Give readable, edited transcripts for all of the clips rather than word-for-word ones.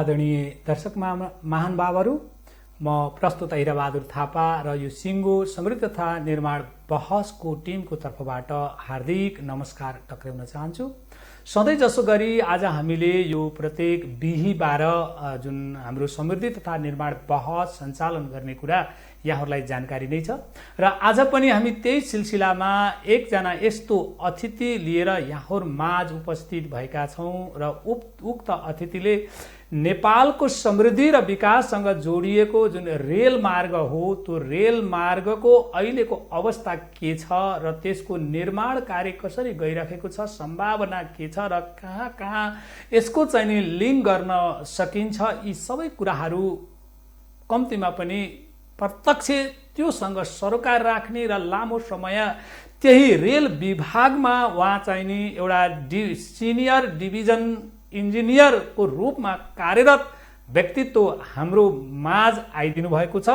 आदरणीय दर्शक महानुभावहरू, म प्रस्तुत हिराबहादुर थापा र यो सिङ्गो समृद्धि तथा निर्माण बहसको टिमको तर्फबाट हार्दिक नमस्कार टक्राउन चाहन्छु। सधैँ जसो गरी आज हामीले यो प्रत्येक बिहीबार जुन हाम्रो समृद्धि तथा निर्माण बहस सञ्चालन गर्ने कुरा यहाँहरूलाई जानकारी नै छ र आज पनि हामी त्यही सिलसिलामा एकजना यस्तो अतिथि लिएर यहाँहरू माझ उपस्थित भएका छौँ र उक्त अतिथिले नेपालको समृद्धि र विकाससँग जोडिएको जुन रेल मार्ग हो त्यो रेल मार्गको अहिलेको अवस्था के छ र त्यसको निर्माण कार्य कसरी गइरहेको छ, सम्भावना के छ र कहाँ कहाँ यसको चाहिँ लिङ्क गर्न सकिन्छ, यी सबै कुराहरू कम्तीमा पनि प्रत्यक्ष त्योसँग सरोकार राख्ने र लामो समय त्यही रेल विभागमा उहाँ चाहिँ नि एउटा सिनियर डिभिजन इन्जिनियरको रूपमा कार्यरत व्यक्तित्व हाम्रो माझ आइदिनु भएको छ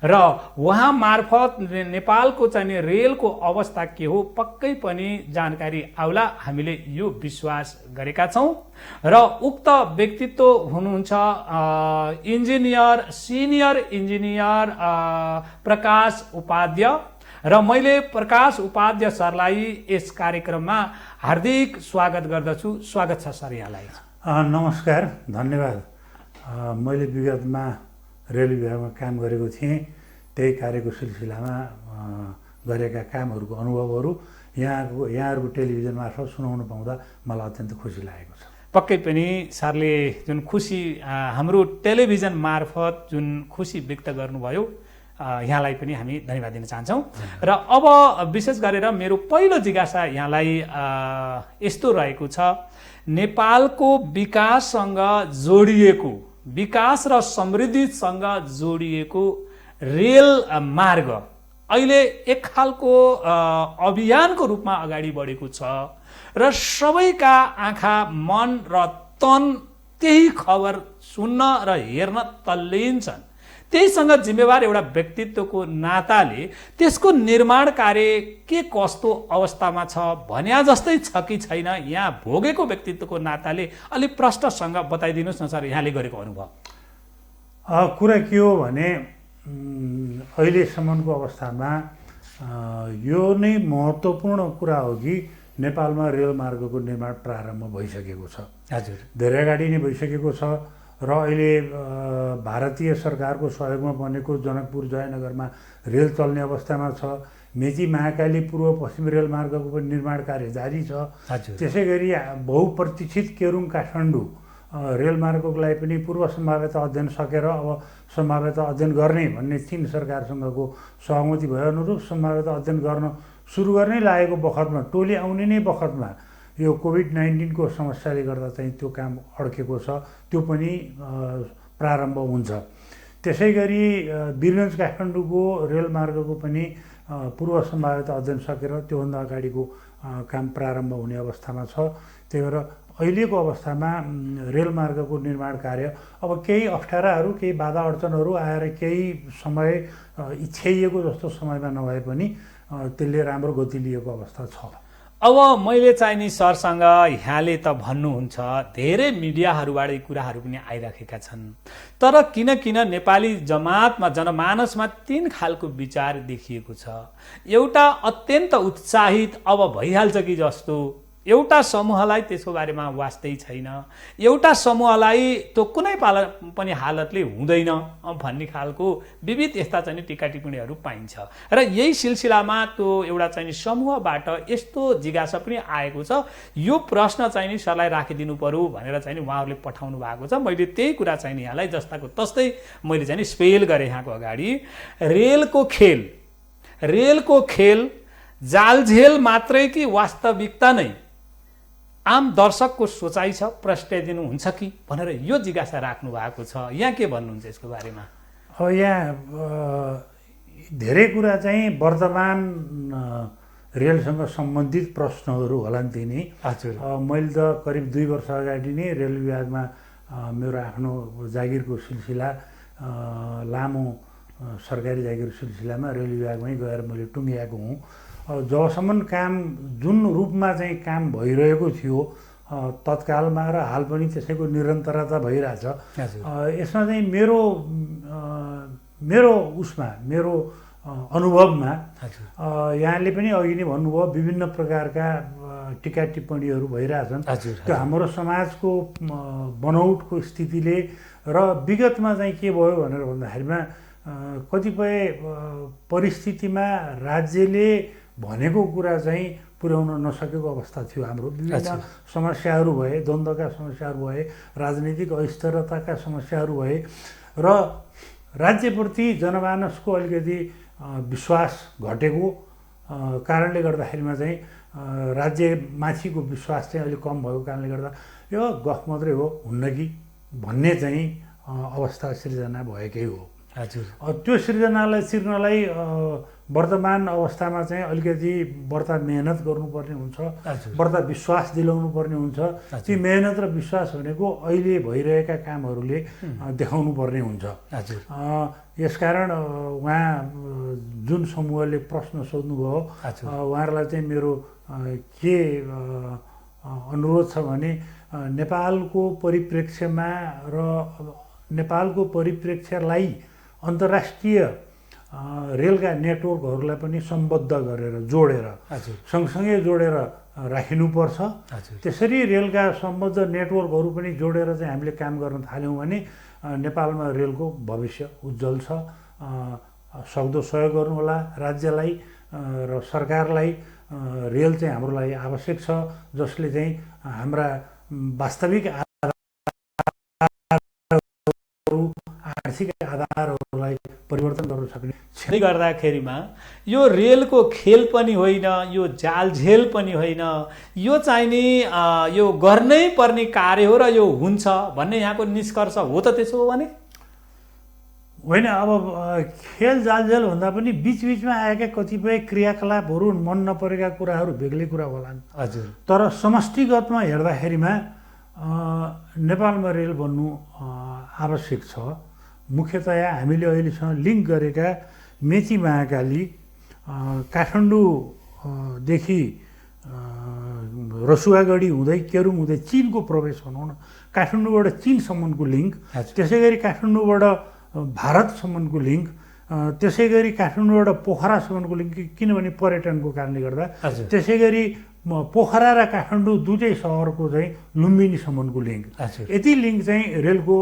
र उहाँ मार्फत नेपालको चाहिँ रेलको अवस्था के हो पक्कै पनि जानकारी आउला, हामीले यो विश्वास गरेका छौँ। र उक्त व्यक्तित्व हुनुहुन्छ इन्जिनियर सिनियर इन्जिनियर प्रकाश उपाध्याय र मैले प्रकाश उपाध्याय सरलाई यस कार्यक्रममा हार्दिक स्वागत गर्दछु। स्वागत छ सर यहाँलाई। नमस्कार, धन्यवाद। मैले विगतमा रेल विभागमा काम गरेको थिएँ, त्यही कार्यको सिलसिलामा गरेका कामहरूको अनुभवहरू यहाँहरूको टेलिभिजन मार्फत सुनाउन पाउँदा मलाई अत्यन्त खुसी लागेको छ। पक्कै पनि सरले जुन खुसी हाम्रो टेलिभिजन मार्फत जुन खुसी व्यक्त गर्नुभयो, यहाँलाई पनि हामी धन्यवाद दिन चाहन्छौँ। र अब विशेष गरेर मेरो पहिलो जिज्ञासा यहाँलाई यस्तो रहेको छ, नेपालको विकाससँग जोडिएको, विकास र समृद्धिसँग जोडिएको रेल मार्ग अहिले एक खालको अभियानको रूपमा अगाडि बढेको छ र सबैका आँखा मन र तन त्यही खबर सुन्न र हेर्न तल्लिन्छन्। त्यहीसँग जिम्मेवार एउटा व्यक्तित्वको नाताले त्यसको निर्माण कार्य के कस्तो अवस्थामा छ भन्या जस्तै छ कि छैन, यहाँ भोगेको व्यक्तित्वको नाताले अलि प्रष्टसँग बताइदिनुहोस् न सर, यहाँले गरेको अनुभव। कुरा के हो भने अहिलेसम्मको अवस्थामा यो नै महत्त्वपूर्ण कुरा हो कि नेपालमा रेलमार्गको निर्माण प्रारम्भ भइसकेको छ। हजुर, धेरै अगाडि नै भइसकेको छ र अहिले भारतीय सरकारको सहयोगमा बनेको जनकपुर जयनगरमा रेल चल्ने अवस्थामा छ। मेची महाकाली पूर्व पश्चिम रेलमार्गको पनि निर्माण कार्य जारी छ। त्यसै गरी बहुप्रतीक्षित केरुङ काठमाडौँ रेलमार्गको लागि पनि पूर्व सम्भाव्यता अध्ययन सकेर अब सम्भाव्यता अध्ययन गर्ने भन्ने चीन सरकारसँगको सहमति भए अनुरूप सम्भाव्यता अध्ययन गर्न सुरु गर्नै लागेको बखतमा, टोली आउने नै बखतमा यो कोभिड-19 को समस्याले गर्दा चाहिँ त्यो काम अड्केको छ। त्यो पनि प्रारम्भ हुन्छ। त्यसै गरी वीरगञ्ज काठमाडौँको रेलमार्गको पनि पूर्व सम्भाव्यता अध्ययन सकेर त्योभन्दा अगाडिको काम प्रारम्भ हुने अवस्थामा छ। त्यही भएर अहिलेको अवस्थामा रेलमार्गको निर्माण कार्य अब केही अप्ठ्याराहरू, केही बाधा अडचनहरू आएर केही समय इच्छाइएको जस्तो समयमा नभए पनि त्यसले राम्रो गति लिएको अवस्था छ। अब मैले चाहिँ नि सरसँग यहाँले त भन्नुहुन्छ धेरै मिडियाहरूबाट यी कुराहरू पनि आइराखेका छन्, तर किन नेपाली जमातमा जनमानसमा तीन खालको विचार देखिएको छ। एउटा अत्यन्त उत्साहित अब भइहाल्छ कि जस्तो, एउटा समूहलाई त्यसको बारेमा वास्तै छैन, एउटा समूहलाई त्यो कुनै पनि हालतले हुँदैन भन्ने खालको विविध यस्ता चाहिँ टिका टिप्पणीहरू पाइन्छ। र यही सिलसिलामा त्यो एउटा चाहिँ समूहबाट यस्तो जिज्ञासा पनि आएको छ, यो प्रश्न चाहिँ नि सरलाई राखिदिनु पर्यो भनेर चाहिँ उहाँहरूले पठाउनु भएको छ। मैले त्यही कुरा चाहिँ यहाँलाई जस्ताको तस्तै मैले चाहिँ स्पेल गरेँ यहाँको अगाडि। रेलको खेल जालझेल मात्रै कि वास्तविकता नै आम दर्शकको सोचाइ छ, प्रस्ट्याइदिनुहुन्छ कि भनेर यो जिज्ञासा राख्नु भएको छ। यहाँ के भन्नुहुन्छ यसको बारेमा? अब यहाँ धेरै कुरा चाहिँ वर्तमान रेलसँग सम्बन्धित प्रश्नहरू होलान् तिनी। हजुर, मैले त करिब 2 वर्ष अगाडि नै रेल विभागमा मेरो आफ्नो जागिरको सिलसिला, लामो सरकारी जागिर सिलसिलामा रेल विभागमै गएर मैले टुङ्ग्याएको हुँ। जबसम्म काम जुन रूपमा चाहिँ काम भइरहेको थियो तत्कालमा र हाल पनि त्यसैको निरन्तरता भइरहेछ। हजुर यसमा चाहिँ मेरो अनुभवमा हजुर यहाँले पनि अघि नै भन्नुभयो विभिन्न प्रकारका टिका टिप्पणीहरू भइरहेछन्। हजुर त्यो हाम्रो समाजको बनौटको स्थितिले र विगतमा चाहिँ के भयो भनेर भन्दाखेरिमा कतिपय परिस्थितिमा राज्यले भनेको कुरा चाहिँ पुर्याउन नसकेको अवस्था थियो। हाम्रो विभिन्न समस्याहरू भए, द्वन्द्वका समस्याहरू भए, राजनीतिक अस्थिरताका समस्याहरू भए र राज्यप्रति जनमानसको अलिकति विश्वास घटेको कारणले गर्दाखेरिमा चाहिँ राज्यमाथिको विश्वास चाहिँ अलिक कम भएको कारणले गर्दा यो गफ मात्रै हो, हुन्न कि भन्ने चाहिँ अवस्था सिर्जना भएकै हो। हजुर त्यो सृजनालाई चिर्नलाई वर्तमान अवस्थामा चाहिँ अलिकति बढ्ता मेहनत गर्नुपर्ने हुन्छ, बढ्ता विश्वास दिलाउनु पर्ने हुन्छ। ती मेहनत र विश्वास भनेको अहिले भइरहेका कामहरूले देखाउनु पर्ने हुन्छ। यसकारण उहाँ जुन समूहले प्रश्न सोध्नुभयो उहाँहरूलाई चाहिँ मेरो के अनुरोध छ भने नेपालको परिप्रेक्ष्यमा र नेपालको परिप्रेक्ष्यलाई अन्तर्राष्ट्रिय रेलका नेटवर्कहरूलाई पनि सम्बद्ध गरेर जोडेर सँगसँगै जोडेर राखिनुपर्छ। त्यसरी रेलका सम्बद्ध नेटवर्कहरू पनि जोडेर चाहिँ हामीले काम गर्न थाल्यौँ भने नेपालमा रेलको भविष्य उज्जवल छ। सक्दो सहयोग गर्नुहोला राज्यलाई र सरकारलाई। रेल चाहिँ हाम्रो लागि आवश्यक छ, जसले चाहिँ हाम्रा वास्तविक आर्थिक आधारहरूलाई परिवर्तन गर्न सक्ने त्यसले गर्दाखेरिमा यो रेलको खेल पनि होइन, यो जालझेल पनि होइन, यो चाहिने यो गर्नै पर्ने कार्य हो र यो हुन्छ भन्ने यहाँको निष्कर्ष हो त त्यसो हो भने? होइन, अब खेल जालझेल भन्दा पनि बिचबिचमा आएका कतिपय क्रियाकलापहरू मन नपरेका कुराहरू बेग्लै कुरा होलान्। हजुर तर समष्टिगतमा हेर्दाखेरिमा नेपालमा रेल बन्नु आवश्यक छ। मुख्यतया हामीले अहिलेसम्म लिङ्क गरेका मेची महाकाली काठमाडौँदेखि रसुवागढी हुँदै केरुङ हुँदै चिनको प्रवेश भनौँ न, काठमाडौँबाट चिनसम्मको लिङ्क, त्यसै गरी काठमाडौँबाट भारतसम्मको लिङ्क, त्यसै गरी काठमाडौँबाट पोखरासम्मको लिङ्क, किनभने पर्यटनको कारणले गर्दा। त्यसै गरी पोखरा र काठमाडौँ दुईटै सहरको चाहिँ लुम्बिनीसम्मको लिङ्क, यति लिङ्क चाहिँ रेलको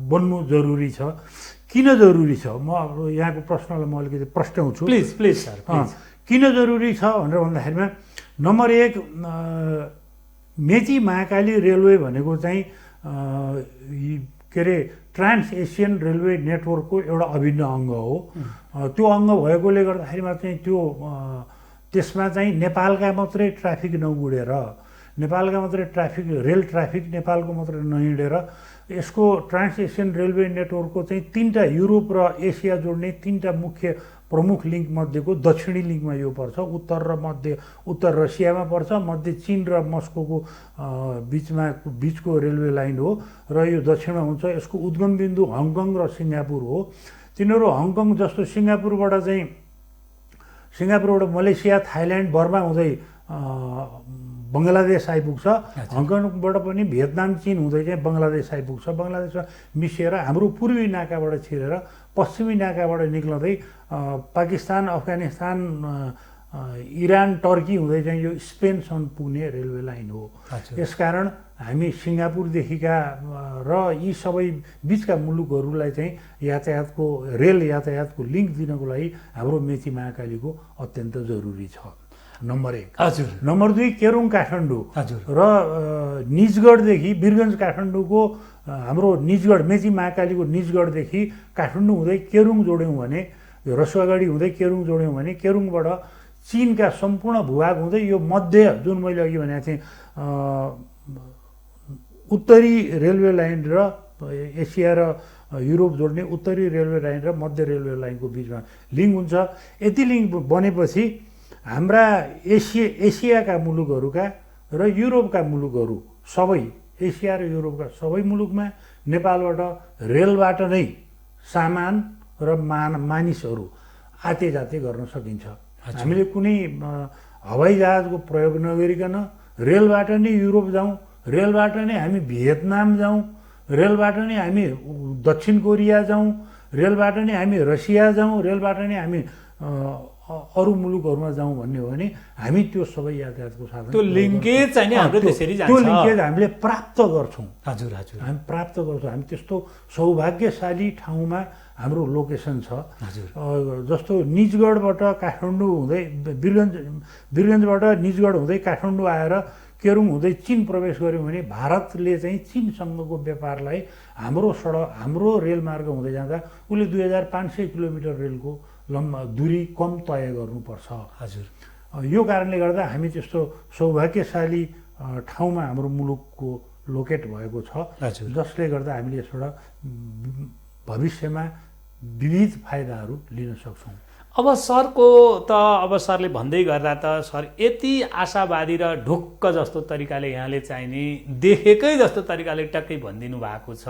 बन्नु जरुरी छ। किन जरुरी छ, म अब यहाँको प्रश्नलाई म अलिकति प्रस्ट्याउँछु। Please please sir. किन जरुरी छ भनेर भन्दाखेरिमा नम्बर 1 मेची महाकाली रेलवे भनेको चाहिँ के अरे ट्रान्स एसियन रेलवे नेटवर्कको एउटा अभिन्न अङ्ग हो। त्यो अङ्ग भएकोले गर्दाखेरिमा चाहिँ त्यसमा चाहिँ नेपालका मात्रै ट्राफिक नउडेर, नेपालका मात्रै ट्राफिक रेल ट्राफिक नेपालको मात्रै नहिँडेर यसको ट्रान्स एसियन रेलवे नेटवर्कको चाहिँ 3टा युरोप र एसिया जोड्ने 3टा मुख्य प्रमुख लिङ्क मध्येको दक्षिणी लिङ्कमा यो पर्छ। उत्तर रसियामा पर्छ, मध्य चीन र मस्कोको बिचको रेलवे लाइन हो र यो दक्षिणमा हुन्छ। यसको उद्गम बिन्दु हङकङ र सिङ्गापुर हो। तिनीहरू हङकङ जस्तो सिङ्गापुरबाट मलेसिया, थाइल्यान्ड, बर्मा हुँदै बङ्गलादेश आइपुग्छ। हङकङबाट पनि भियतनाम, चीन हुँदै चाहिँ बङ्गलादेश आइपुग्छ। बङ्गलादेशमा मिसिएर हाम्रो पूर्वी नाकाबाट छिरेर पश्चिमी नाकाबाट निक्लँदै पाकिस्तान, अफगानिस्तान, इरान, टर्की हुँदै चाहिँ यो स्पेनसम्म पुग्ने रेलवे लाइन हो। यसकारण हामी सिङ्गापुरदेखिका र यी सबै बिचका मुलुकहरूलाई चाहिँ रेल यातायातको लिङ्क दिनको लागि हाम्रो मेची महाकालीको अत्यन्त जरुरी छ। नम्बर 1। हजुर। नम्बर 2 केरुङ काठमाडौँ र निजगढदेखि वीरगञ्ज काठमाडौँको हाम्रो निजगढ मेची महाकालीको निजगढदेखि काठमाडौँ हुँदै केरुङ जोड्यौँ भने, रसुवागढी हुँदै केरुङ जोड्यौँ भने केरुङबाट चीनका सम्पूर्ण भूभाग हुँदै यो मध्य जुन मैले अघि भनेको थिएँ उत्तरी रेलवे लाइन र एसिया र युरोप जोड्ने उत्तरी रेलवे लाइन र मध्य रेलवे लाइनको बिचमा लिङ्क हुन्छ। यति लिङ्क बनेपछि हाम्रा एसियाका मुलुकहरूका र युरोपका मुलुकहरू सबै, एसिया र युरोपका सबै मुलुकमा नेपालबाट रेलबाट नै सामान र मानिसहरू आते जाते गर्न सकिन्छ। हामीले कुनै हवाई जहाजको प्रयोग नगरिकन रेलबाट नै युरोप जाउँ, रेलबाट नै हामी भियतनाम जाउँ, रेलबाट नै हामी दक्षिण कोरिया जाउँ, रेलबाट नै हामी रसिया जाउँ, रेलबाट नै हामी अरू मुलुकहरूमा जाउँ भन्ने हो भने हामी त्यो सबै यातायातको साधन त्यो लिङ्केज चाहिँ नि हाम्रो त्यसरी जान्छ। त्यो लिङ्केज हामीले प्राप्त गर्छौँ। हजुर हजुर हामी प्राप्त गर्छौँ। हामी त्यस्तो सौभाग्यशाली ठाउँमा हाम्रो लोकेसन छ। हजुर जस्तो निजगढबाट काठमाडौँ हुँदै वीरगन्जबाट निजगढ हुँदै काठमाडौँ आएर केरुङ हुँदै चीन प्रवेश गऱ्यौँ भने भारतले चाहिँ चीनसँगको व्यापारलाई हाम्रो रेलमार्ग हुँदै जाँदा उसले 2500 किलोमिटर रेलको दूरी कम तय गर्नुपर्छ। हजुर यो कारणले गर्दा हामी त्यस्तो सौभाग्यशाली ठाउँमा हाम्रो मुलुकको लोकेट भएको छ, जसले गर्दा हामीले यसबाट भविष्यमा विविध फाइदाहरू लिन सक्छौँ। अब सरको त अब सरले भन्दै गर्दा त सर यति आशावादी र ढुक्क जस्तो तरिकाले यहाँले चाहिँ नि देखेकै जस्तो तरिकाले टक्कै भनिदिनु भएको छ।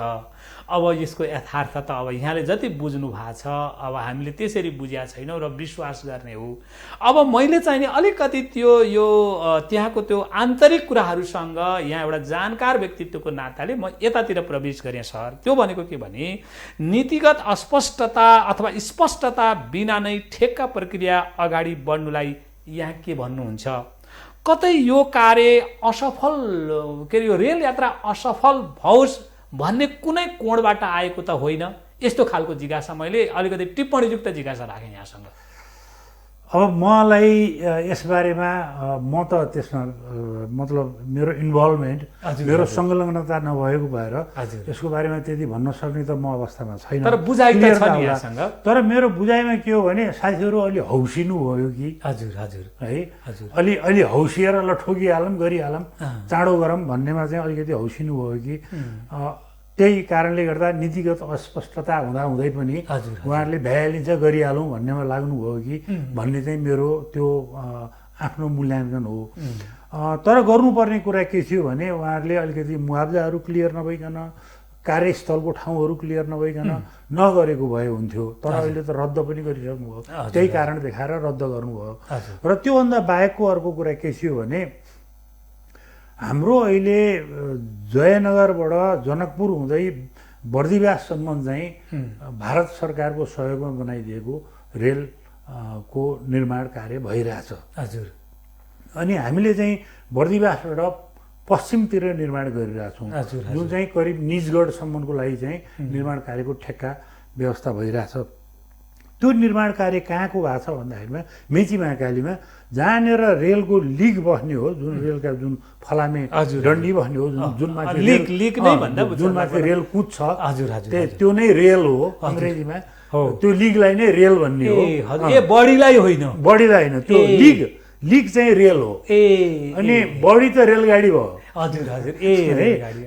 अब यसको यथार्थ त अब यहाँले जति बुझ्नु भएको छ अब हामीले त्यसरी बुझेका छैनौँ र विश्वास गर्ने हो। अब मैले चाहिँ नि अलिकति यो त्यहाँको त्यो आन्तरिक कुराहरूसँग यहाँ एउटा जानकार व्यक्तित्वको नाताले म यतातिर प्रवेश गरेँ सर। त्यो भनेको के भने नीतिगत अस्पष्टता अथवा स्पष्टता बिना नै ठेक्का प्रक्रिया अगाडि बढ्नुलाई यहाँ के भन्नुहुन्छ? कतै यो कार्य असफल के अरे यो रेल यात्रा असफल भओस् भन्ने कुनै कोणबाट आएको त होइन? यस्तो खालको जिज्ञासा मैले अलिकति टिप्पणीयुक्त जिज्ञासा राखेँ यहाँसँग। अब मलाई यसबारेमा म त त्यसमा मतलब मेरो इन्भल्भमेन्ट मेरो संलग्नता नभएको भएर यसको बारेमा त्यति भन्न सक्ने त म अवस्थामा छैन। तर बुझाइ त छ नि यहाँसँग। तर मेरो बुझाइमा के हो भने साथीहरू अलि हौसिनु भयो कि हजुर हजुर है अलि हौसिएर ल ठोकिहालौँ गरिहालौँ चाँडो गरौँ भन्नेमा चाहिँ अलिकति हौसिनु भयो कि त्यही कारणले गर्दा नीतिगत अस्पष्टता हुँदाहुँदै पनि उहाँहरूले भ्याइहालिन्छ गरिहालौँ भन्नेमा लाग्नुभयो कि भन्ने चाहिँ मेरो त्यो आफ्नो मूल्याङ्कन हो। तर गर्नुपर्ने कुरा के थियो भने उहाँहरूले अलिकति मुआब्जाहरू क्लियर नभइकन कार्यस्थलको ठाउँहरू क्लियर नभइकन नगरेको भए हुन्थ्यो। तर अहिले त रद्द पनि गरिसक्नुभयो, त्यही कारण देखाएर रद्द गर्नुभयो। र त्योभन्दा बाहेकको अर्को कुरा के थियो भने हाम्रो अहिले जयनगरबाट जनकपुर हुँदै बर्दिवाससम्म चाहिँ भारत सरकारको सहयोगमा बनाइदिएको रेलको निर्माण कार्य भइरहेछ। हजुर अनि हामीले चाहिँ बर्दिवासबाट पश्चिमतिर निर्माण गरिरहेछौँ, जुन चाहिँ करिब निजगढसम्मको लागि चाहिँ निर्माण कार्यको ठेक्का व्यवस्था भइरहेछ। त्यो निर्माण कार्य कहाँको भएको छ भन्दाखेरिमा मेची महाकालीमा जहाँनिर रेलको लिक बस्ने हो, जुन रेलका जुन फलामे डन्डी बस्ने हो, जुनमा चाहिँ रेल कुद्छ त्यो नै रेल हो अङ्ग्रेजीमा। त्यो लिकलाई नै रेल भन्ने हो, बडीलाई होइन त्यो लिक चाहिँ रेल हो। अनि बडी त रेलगाडी भयो। हजुर हजुर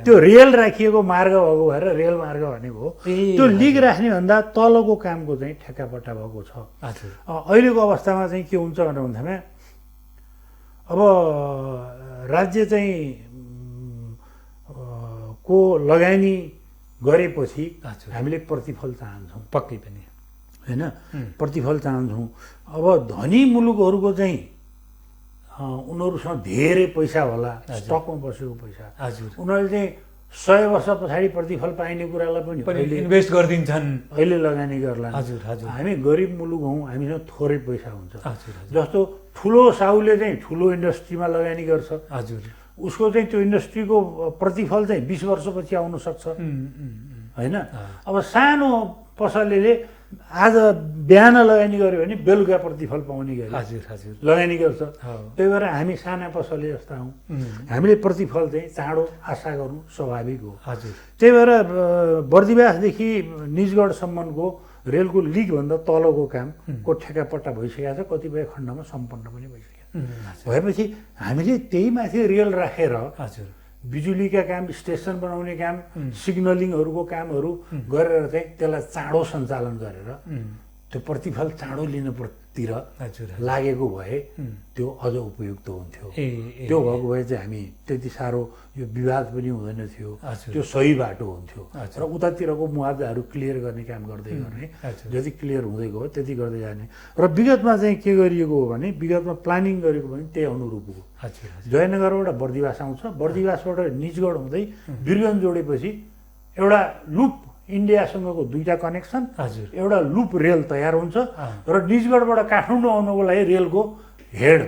त्यो रेल राखिएको मार्ग भएको भएर रेल मार्ग भनेको त्यो लिक राख्ने भन्दा तलको कामको चाहिँ ठेक्कापट्टा भएको छ। अहिलेको अवस्थामा चाहिँ के हुन्छ भनेर भन्दामा अब राज्य चाहिँ को लगानी गरेपछि हामीले प्रतिफल चाहन्छौँ, पक्कै पनि होइन प्रतिफल चाहन्छौँ। अब धनी मुलुकहरूको चाहिँ उनीहरूसँग धेरै पैसा होला, स्टकमा बसेको पैसा, उनीहरूले चाहिँ 100 वर्ष पछाडि प्रतिफल पाइने कुरालाई पनि इन्भेस्ट गरिदिन्छन्, अहिले लगानी गर्ला। हामी गरिब मुलुक हौँ, हामीसँग थोरै पैसा हुन्छ। जस्तो ठुलो साहुले चाहिँ ठुलो इन्डस्ट्रीमा लगानी गर्छ, उसको चाहिँ त्यो इन्डस्ट्रीको प्रतिफल चाहिँ 20 वर्षपछि आउन सक्छ, होइन? अब सानो पसलेले आज बिहान लगानी गर्यो भने बेलुका प्रतिफल पाउने गरी लगानी गर्छ। त्यही भएर हामी साना पसले जस्ता हौँ, हामीले प्रतिफल चाहिँ चाँडो आशा गर्नु स्वाभाविक हो। त्यही भएर बर्दिवासदेखि निजगढसम्मको रेलको लिकभन्दा तलको कामको ठेक्कापट्टा भइसकेको छ, कतिपय खण्डमा सम्पन्न पनि भइसकेको भएपछि हामीले त्यही माथि रेल राखेर बिजुलीका काम, स्टेसन बनाउने काम, सिग्नलिङहरूको कामहरू गरेर चाहिँ त्यसलाई चाँडो सञ्चालन गरेर त्यो प्रतिफल चाँडो लिनुतिर हजुर लागेको भए त्यो अझ उपयुक्त हुन्थ्यो। ए त्यो भएको भए चाहिँ हामी त्यति साह्रो यो विवाद पनि हुँदैन थियो, हजुर त्यो सही बाटो हुन्थ्यो। हजुर। र उतातिरको मुआवजाहरू क्लियर गर्ने काम गर्दै गर्ने, हजुर। जति क्लियर हुँदै गयो त्यति गर्दै जाने। र विगतमा चाहिँ के गरिएको हो भने विगतमा प्लानिङ गरेको भने त्यही अनुरूप हो। हजुर जयनगरबाट बर्दिवास आउँछ, बर्दिवासबाट निजगढ हुँदै वीरगञ्ज जोडेपछि एउटा लुप इन्डियासँगको 2टा कनेक्सन, हजुर एउटा लुप रेल तयार हुन्छ र निजगढबाट काठमाडौँ आउनको लागि रेलको हेड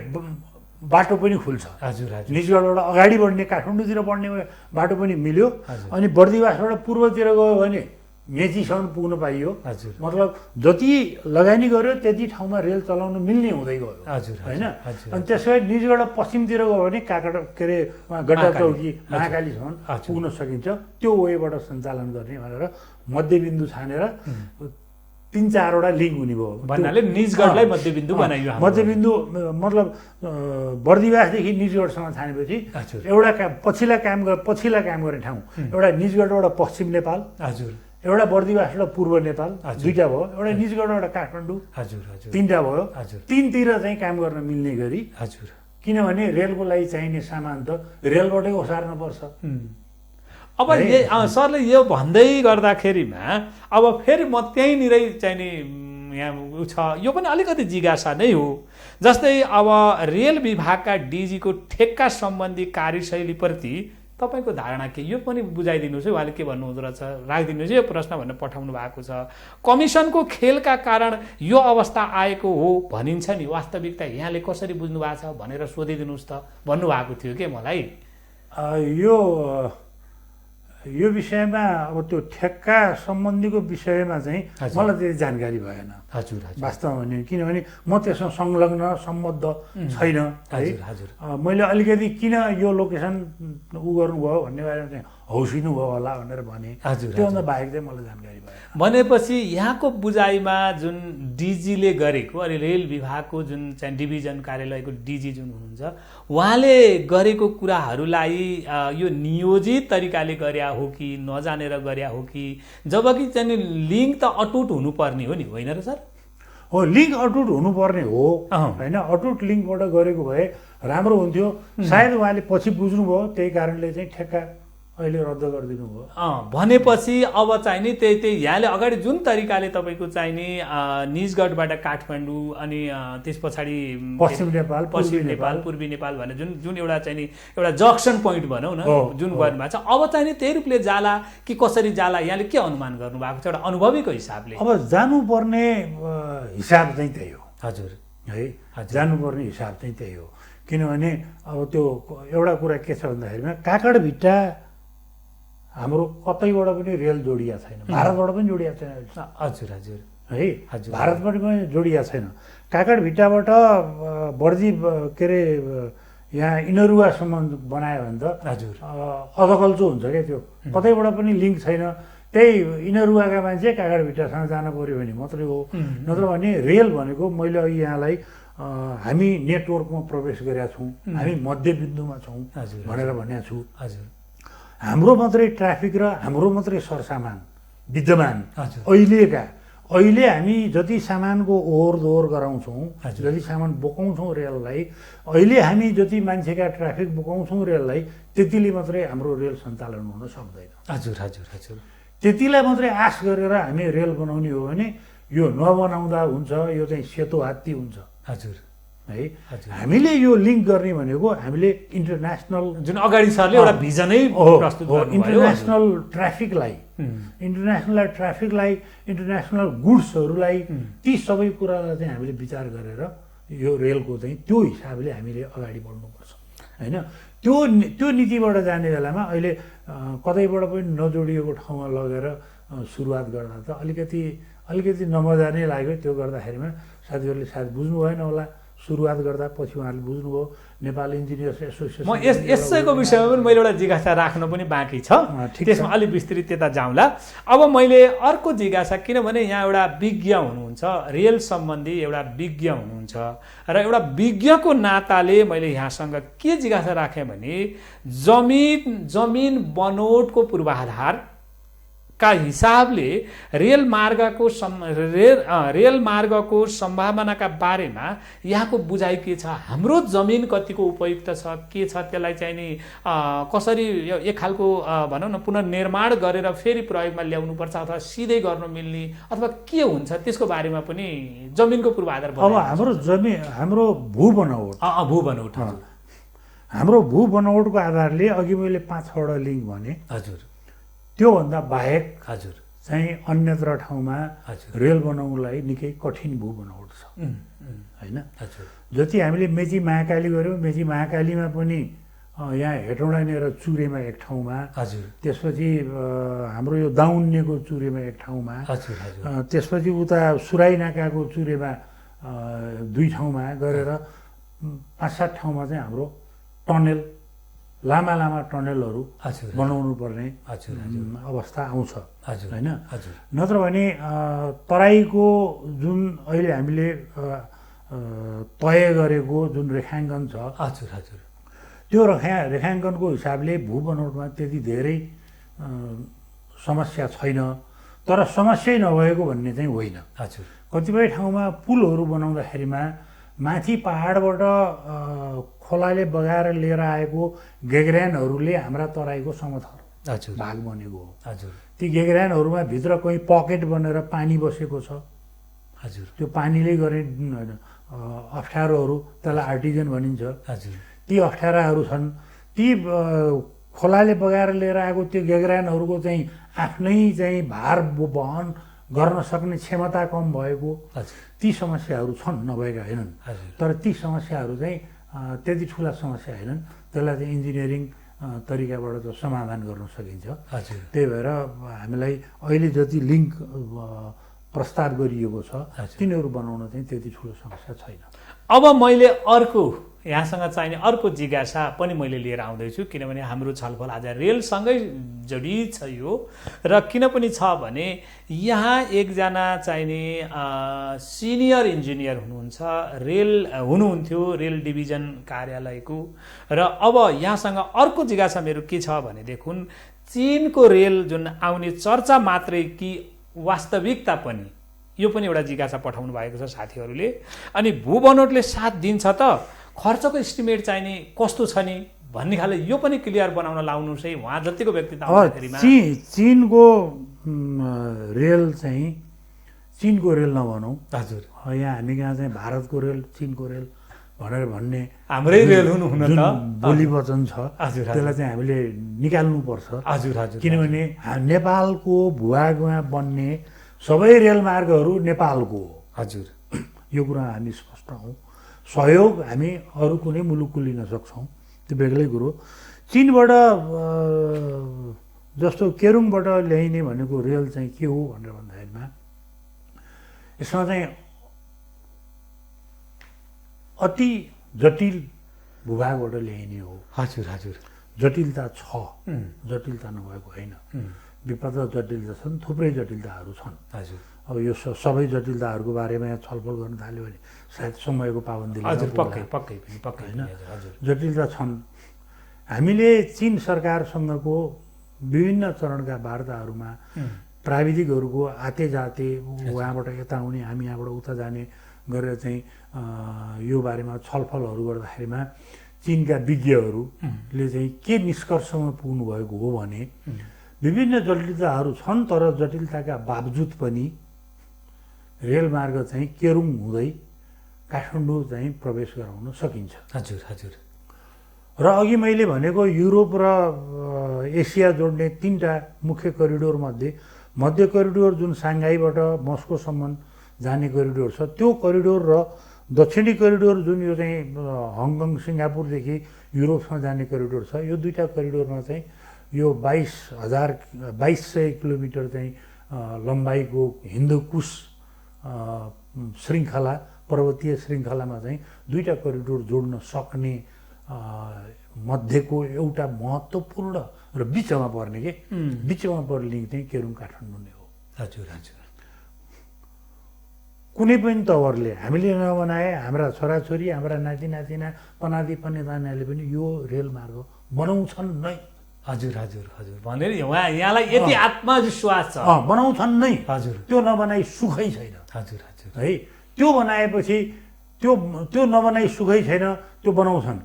बाटो पनि खुल्छ। हजुर हजुर निजगढबाट अगाडि बढ्ने काठमाडौँतिर बढ्ने बाटो पनि मिल्यो। हजुर। अनि बर्दिवासबाट पूर्वतिर गयो भने मेचीसम्म पुग्न पाइयो। हजुर मतलब जति लगानी गर्यो त्यति ठाउँमा रेल चलाउन मिल्ने हुँदै गयो, हजुर होइन? हजुर अनि त्यसै निजगढ पश्चिमतिर गयो भने काकड के अरे गड्डा चौकी महाकालीसम्म हजुर। पुग्न सकिन्छ। त्यो वेबाट सञ्चालन गर्ने भनेर मध्यबिन्दु छानेर 3-4वटा लिङ्क हुने भयो। भन्नाले निजगढलाई मध्यबिन्दु बनाइयो हाम्रो। मध्यबिन्दु मतलब बर्दिवासदेखि निजगढसम्म छानेपछि हजुर एउटा पछिल्ला काम गर्ने ठाउँ एउटा निजगढबाट पश्चिम नेपाल, हजुर एउटा बर्दिवासबाट पूर्व नेपाल, हजुर। 2टा भयो। एउटा निजगढबाट काठमाडौँ, हजुर हजुर 3टा भयो। हजुर 3तिर चाहिँ काम गर्न मिल्ने गरी, हजुर किनभने रेलको लागि चाहिने सामान त रेलबाटै ओसार्न पर्छ। अब सरले यो भन्दै गर्दाखेरिमा अब फेरि म त्यहीँनिरै चाहिँ नि यहाँ उ छ, यो पनि अलिकति जिज्ञासा नै हो। जस्तै अब रेल विभागका डिजीको ठेक्का सम्बन्धी कार्यशैलीप्रति तपाईँको धारणा के? यो पनि बुझाइदिनुहोस् है, उहाँले के भन्नुहुँदो रहेछ, राखिदिनुहोस् है यो प्रश्न भनेर पठाउनु भएको छ। कमिसनको खेलका कारण यो अवस्था आएको हो भनिन्छ नि, वास्तविकता यहाँले कसरी बुझ्नु भएको छ भनेर सोधिदिनुहोस् त भन्नुभएको थियो के मलाई। यो विषयमा अब त्यो ठेक्का सम्बन्धीको विषयमा चाहिँ मलाई त्यति जानकारी भएन। हजुर हजुर वास्तवमा भने, किनभने म त्यसमा संलग्न सम्बद्ध छैन है। हजुर हजुर मैले अलिकति किन यो लोकेसन उ गर्नुभयो भन्ने बारेमा चाहिँ हौसिनु भयो होला भनेर भने। हजुर त्योभन्दा बाहेक चाहिँ मलाई जानकारी भएन। भनेपछि यहाँको बुझाइमा जुन डिजीले गरेको अनि रेल विभागको जुन चाहिँ डिभिजन कार्यालयको डिजी जुन हुनुहुन्छ उहाँले गरेको कुराहरूलाई यो नियोजित तरिकाले गर्या हो कि नजानेर गर्या हो कि, जबकि चाहिँ लिङ्क त अटुट हुनुपर्ने हो नि, होइन र सर? हो, लिङ्क अटुट हुनुपर्ने हो होइन। अटुट लिङ्कबाट गरेको भए राम्रो हुन्थ्यो। सायद उहाँले पछि बुझ्नुभयो, त्यही कारणले चाहिँ ठेक्का अहिले रद्द गरिदिनु भयो। भनेपछि अब चाहिँ नि त्यही यहाँले अगाडि जुन तरिकाले तपाईँको चाहिँ नि निजगढबाट काठमाडौँ अनि त्यस पछाडि पश्चिम नेपाल, पूर्वी नेपाल भने जुन एउटा चाहिँ नि एउटा जक्सन पोइन्ट भनौँ न जुन गर्नुभएको छ, अब चाहिँ नि त्यही रूपले जाला कि कसरी जाला, यहाँले के अनुमान गर्नुभएको छ एउटा अनुभवीको हिसाबले? अब जानुपर्ने हिसाब चाहिँ त्यही हो। हजुर है, जानुपर्ने हिसाब चाहिँ त्यही हो। किनभने अब त्यो एउटा कुरा के छ भन्दाखेरिमा काकडभिट्टा हाम्रो कतैबाट पनि रेल जोडिया छैन, भारतबाट पनि जोडिया छैन। हजुर हजुर है, हजुर। भारतबाट पनि जोडिया छैन। काकडभिट्टाबाट बर्दी के अरे यहाँ इनरुवासम्म बनायो भने त हजुर अधकल्चो हुन्छ क्या, त्यो कतैबाट पनि लिङ्क छैन। त्यही इनरुवाका मान्छे काकडभिट्टासँग जान पर्यो भने मात्रै हो। नत्र भने रेल भनेको मैले अघि यहाँलाई हामी नेटवर्कमा प्रवेश गरेका छौँ, हामी मध्यबिन्दुमा छौँ भनेर भनेको छु। हजुर हाम्रो मात्रै ट्राफिक र हाम्रो मात्रै सरसामान विद्यमान अहिले हामी जति सामानको ओहोर दोहोर गराउँछौँ, जति सामान बोकाउँछौँ रेललाई, अहिले हामी जति मान्छेका ट्राफिक बोकाउँछौँ रेललाई, त्यतिले मात्रै हाम्रो रेल सञ्चालन हुन सक्दैन। हजुर हजुर हजुर त्यतिलाई मात्रै आश गरेर हामी रेल बनाउने हो भने यो नबनाउँदा हुन्छ, यो चाहिँ सेतो हात्ती हुन्छ। हजुर है, हामीले यो लिङ्क गर्ने भनेको हामीले इन्टरनेसनल जुन अगाडि सरले एउटा भिजनै प्रस्तुत गर्नुभयो, इन्टरनेसनल ट्राफिकलाई, इन्टरनेसनल गुड्सहरूलाई, ती सबै कुरालाई चाहिँ हामीले विचार गरेर यो रेलको चाहिँ त्यो हिसाबले हामीले अगाडि बढ्नुपर्छ होइन। त्यो नीतिबाट जाने बेलामा अहिले कतैबाट पनि नजोडिएको ठाउँमा लगेर सुरुवात गर्दा त अलिकति नमजा नै लाग्यो। त्यो गर्दाखेरिमा साथीहरूले सायद बुझ्नु भएन होला, सुरुवात गर्दा पछि उहाँहरूले बुझ्नुभयो। नेपाल इन्जिनियर्स एसोसिएसन, म यसैको विषयमा पनि मैले एउटा जिज्ञासा राख्न पनि बाँकी छ, त्यसमा अलिक विस्तृत त्यता जाउँला। अब मैले अर्को जिज्ञासा, किनभने यहाँ एउटा विज्ञ हुनुहुन्छ, रेल सम्बन्धी एउटा विज्ञ हुनुहुन्छ र एउटा विज्ञको नाताले मैले यहाँसँग के जिज्ञासा राखेँ भने जमिन बनोटको पूर्वाधार का हिसाबले रेल मार्गको सम्भावनाका बारेमा यहाँको बुझाइ के छ? हाम्रो जमिन कतिको उपयुक्त छ, के छ, त्यसलाई चाहिँ नि कसरी एक खालको भनौँ न पुनर्निर्माण गरेर फेरि प्रयोगमा ल्याउनुपर्छ अथवा सिधै गर्न मिल्ने अथवा के हुन्छ त्यसको बारेमा पनि जमिनको पूर्वाधार अब हाम्रो भूबनौट हाम्रो भूबनौटको आधारले अघि मैले 5-6वटा लिङ्क भने हजुर त्योभन्दा बाहेक हजुर चाहिँ अन्यत्र ठाउँमा रेल बनाउनलाई निकै कठिन भूबनौट छ होइन। जति हामीले मेची महाकाली गऱ्यौँ, मेची महाकालीमा पनि यहाँ हेटौँडा र चुरेमा एक ठाउँमा, त्यसपछि हाम्रो यो दाउन्नेको चुरेमा एक ठाउँमा, त्यसपछि उता सुराई नाकाको चुरेमा 2 ठाउँमा गरेर 5-7 ठाउँमा चाहिँ हाम्रो टनेल लामा टनेलहरू बनाउनु पर्ने अवस्था आउँछ होइन। नत्र भने तराईको जुन अहिले हामीले तय गरेको जुन रेखाङ्कन छ त्यो रेखाङ्कनको हिसाबले भूबनौटमा त्यति धेरै समस्या छैन। तर समस्या नभएको भन्ने चाहिँ होइन। कतिपय ठाउँमा पुलहरू बनाउँदाखेरिमा माथि पहाडबाट खोलाले बगाएर लिएर आएको गेग्रानहरूले हाम्रा तराईको समथर भाग बनेको हो। ती गेग्रानहरूमा भित्र कोही पकेट बनेर पानी बसेको छ। त्यो पानीले गर्ने अप्ठ्यारोहरू, त्यसलाई आर्टिजन भनिन्छ, ती अप्ठ्याराहरू छन्। ती खोलाले बगाएर लिएर आएको त्यो गेग्रानहरूको चाहिँ आफ्नै चाहिँ भार वहन गर्न सक्ने क्षमता कम भएको ती समस्याहरू छन्, नभएका होइनन्। तर ती समस्याहरू चाहिँ त्यति ठुला समस्या होइनन्। त्यसलाई चाहिँ इन्जिनियरिङ तरिकाबाट त समाधान गर्न सकिन्छ। त्यही भएर हामीलाई अहिले जति लिङ्क प्रस्ताव गरिएको छ तिनीहरू बनाउन चाहिँ त्यति ठुलो समस्या छैन। अब मैले अर्को यहाँसँग चाहिने अर्को जिज्ञासा पनि मैले लिएर आउँदैछु, किनभने हाम्रो छलफल आज रेलसँगै जडित छ यो। र किन पनि छ भने यहाँ एकजना चाहिने सिनियर इन्जिनियर हुनुहुन्थ्यो रेल डिभिजन कार्यालयको। र अब यहाँसँग अर्को जिज्ञासा मेरो के छ भनेदेखि चीनको रेल जुन आउने चर्चा मात्रै कि वास्तविकता पनि, यो पनि एउटा जिज्ञासा पठाउनु भएको छ साथीहरूले। अनि भूबनौटले साथ दिन्छ त, खर्चको एस्टिमेट चाहिने कस्तो छ नि भन्ने खाले यो पनि क्लियर बनाउन लाउनुहोस् है उहाँ जतिको व्यक्तित्व आउँदाखेरिमा। चीनको रेल चाहिँ चीनको रेल नभनौँ। यहाँ हामी कहाँ चाहिँ भारतको रेल चीनको रेल भनेर भन्ने हाम्रै रेल हुन त बोली वचन छ, त्यसलाई चाहिँ हामीले निकाल्नुपर्छ। किनभने नेपालको भूभागमा बन्ने सबै रेलमार्गहरू नेपालको हो। यो कुरा हामी स्पष्ट हौँ। सहयोग हामी अरू कुनै मुलुकको लिन सक्छौँ, त्यो बेग्लै कुरो। चीनबाट जस्तो केरुङबाट ल्याइने भनेको रेल चाहिँ के हो भनेर भन्दाखेरिमा यसमा चाहिँ अति जटिल भूभागबाट ल्याइने हो। जटिलता छ, जटिलता नभएको होइन। विपद जटिलता छन्, थुप्रै जटिलताहरू छन्। अब यो सबै जटिलताहरूको बारेमा यहाँ छलफल गर्न थाल्यो भने सायद समयको पाबन्दी होइन। जटिलता छन्। हामीले चीन सरकारसँगको विभिन्न चरणका वार्ताहरूमा प्राविधिकहरूको आते जाते उहाँबाट यता आउने हामी यहाँबाट उता जाने गरेर चाहिँ यो बारेमा छलफलहरू गर्दाखेरिमा चीनका विज्ञहरूले चाहिँ के निष्कर्षमा पुग्नु भएको हो भने विभिन्न जटिलताहरू छन्, तर जटिलताका बावजुद पनि रेलमार्ग चाहिँ केरुङ हुँदै काठमाडौँ चाहिँ प्रवेश गराउन सकिन्छ। र अघि मैले भनेको युरोप र एसिया जोड्ने 3टा मुख्य करिडोर मध्ये मध्य करिडोर जुन साङ्घाईबाट मस्कोसम्म जाने करिडोर छ, त्यो करिडोर र दक्षिणी करिडोर जुन यो चाहिँ हङकङ सिङ्गापुरदेखि युरोपसम्म जाने करिडोर छ, यो 2टा करिडोरमा चाहिँ यो 2200 किलोमिटर चाहिँ लम्बाइको हिन्दुकुश श्रृङ्खला, पर्वतीय श्रृङ्खलामा चाहिँ 2टा करिडोर जोड्न सक्ने मध्येको एउटा महत्त्वपूर्ण र बिचमा पर्ने बिचमा पर्ने लिङ्क चाहिँ केरुङ काठमाडौँ नै हो। कुनै पनि तवरले हामीले नबनाए हाम्रा छोराछोरी, हाम्रा नाति नातिना, पनाति पनेतानाले पनि यो रेलमार्ग बनाउँछन् नै। हजुर हजुर हजुर भनेर यहाँलाई यति आत्मविश्वास छ बनाउँछन् नै हजुर त्यो नबनाई सुखै छैन हजुर हजुर है त्यो बनाएपछि त्यो नबनाई सुखै छैन त्यो बनाउँछन्